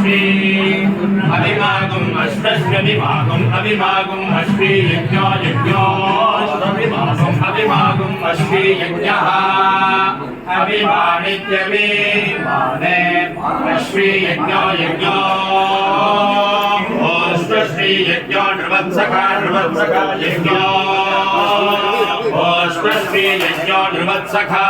अश्वी अभिमागुम् अश्वश्वभिमागुम् अभिमागुम् अश्वी यज्ञो यज्ञोऽश्वभिमागुम् अभिमागुम् अश्वी यज्ञः अभिमानित्यभिमाने अश्वी यज्ञो यज्ञो श्री यज्ञो नृवत्सखा नृवत्सखा यज्ञो श्री यज्ञो नृवत्सखा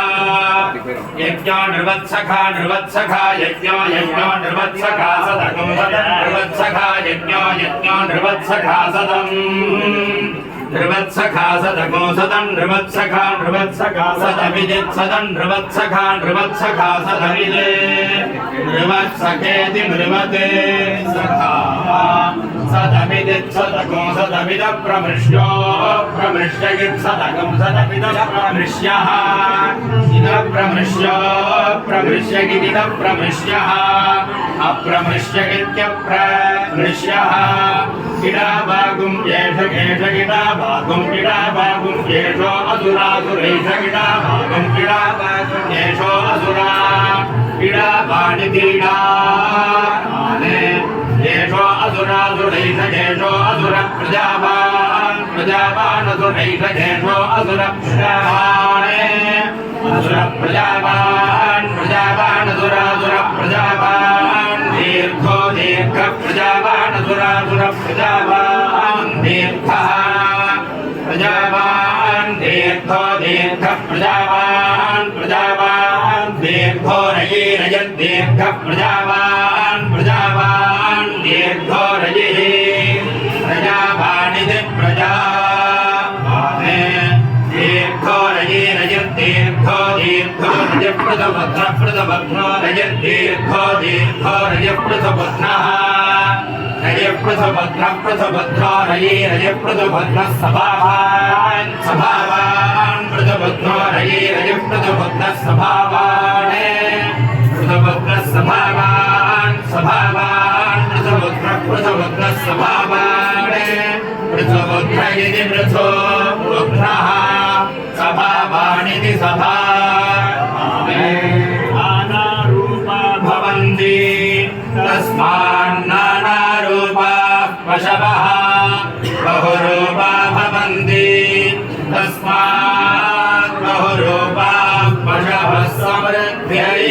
यज्ञो नृवत्सखा नृवत्सखा यज्ञो यज्ञो नृवत्सखा सदगं सदं नृवत्सखा यज्ञो यज्ञो नृवत्सखा सदं नृवत्सखा सदगो सदं नृवत्सखा नृवत्सखा सदविदित् सदं नृवत्सखा नृवत्सखा सदविदे नृवत्सखेति नृवते सखा सदविदित् सदगो सदविद प्रमृष्यो प्रमृष्यगित् सदगं सदविद प्रमृष्यः इद प्रमृष्यो प्रमृष्यगिदिद प्रमृष्यः अप्रमृष्यगित्यप्रमृष्यः इडाभागुं येष येष इडाभागुं इडाभागुं येषो असुरासुरैष इडाभागुं इडाभागुं येषो असुरा इडाभानितीडाने येषो असुरासुरैष येषो असुर प्रजावान् प्रजावानसुरैष येषो असुर प्रजावाने असुर प्रजावान् प्रजावानसुरासुर प्रजावान् दीर्घो दीर्घ प्रजावानसुरासुर प्रजावान् दीर्घः प्रजावान् दीर्घो दीर्घ प्रजावान् प्रजावान् दीर्घो रयि रजत् दीर्घ प्रजावान् प्रजावान् दीर्घो रयिः प्रजावानिति प्रजावाने दीर्घो रयि रजत् दीर्घो दीर्घो रजप्रथभद्र प्रथभद्रो रजत् दीर्घो दीर्घो रजप्रथभद्रः रजप्रथभद्र प्रथभद्रो रयि रजप्रथभद्रः सभावान् सभावान् प्रथभद्रो रयि रजप्रथभद्रः सभावान् प्रथभद्रः सभावान् सभावान् प्रथभद्र प्रथभद्रः सभावान् प्रथभद्र इति पृथो वृद्धः सभावानिति सभा नानारूपा भवन्ति तस्मान्नानारूपा पशवः बहुरूपा भवन्ति तस्मात् बहुरूपा पशवः समृद्ध्यै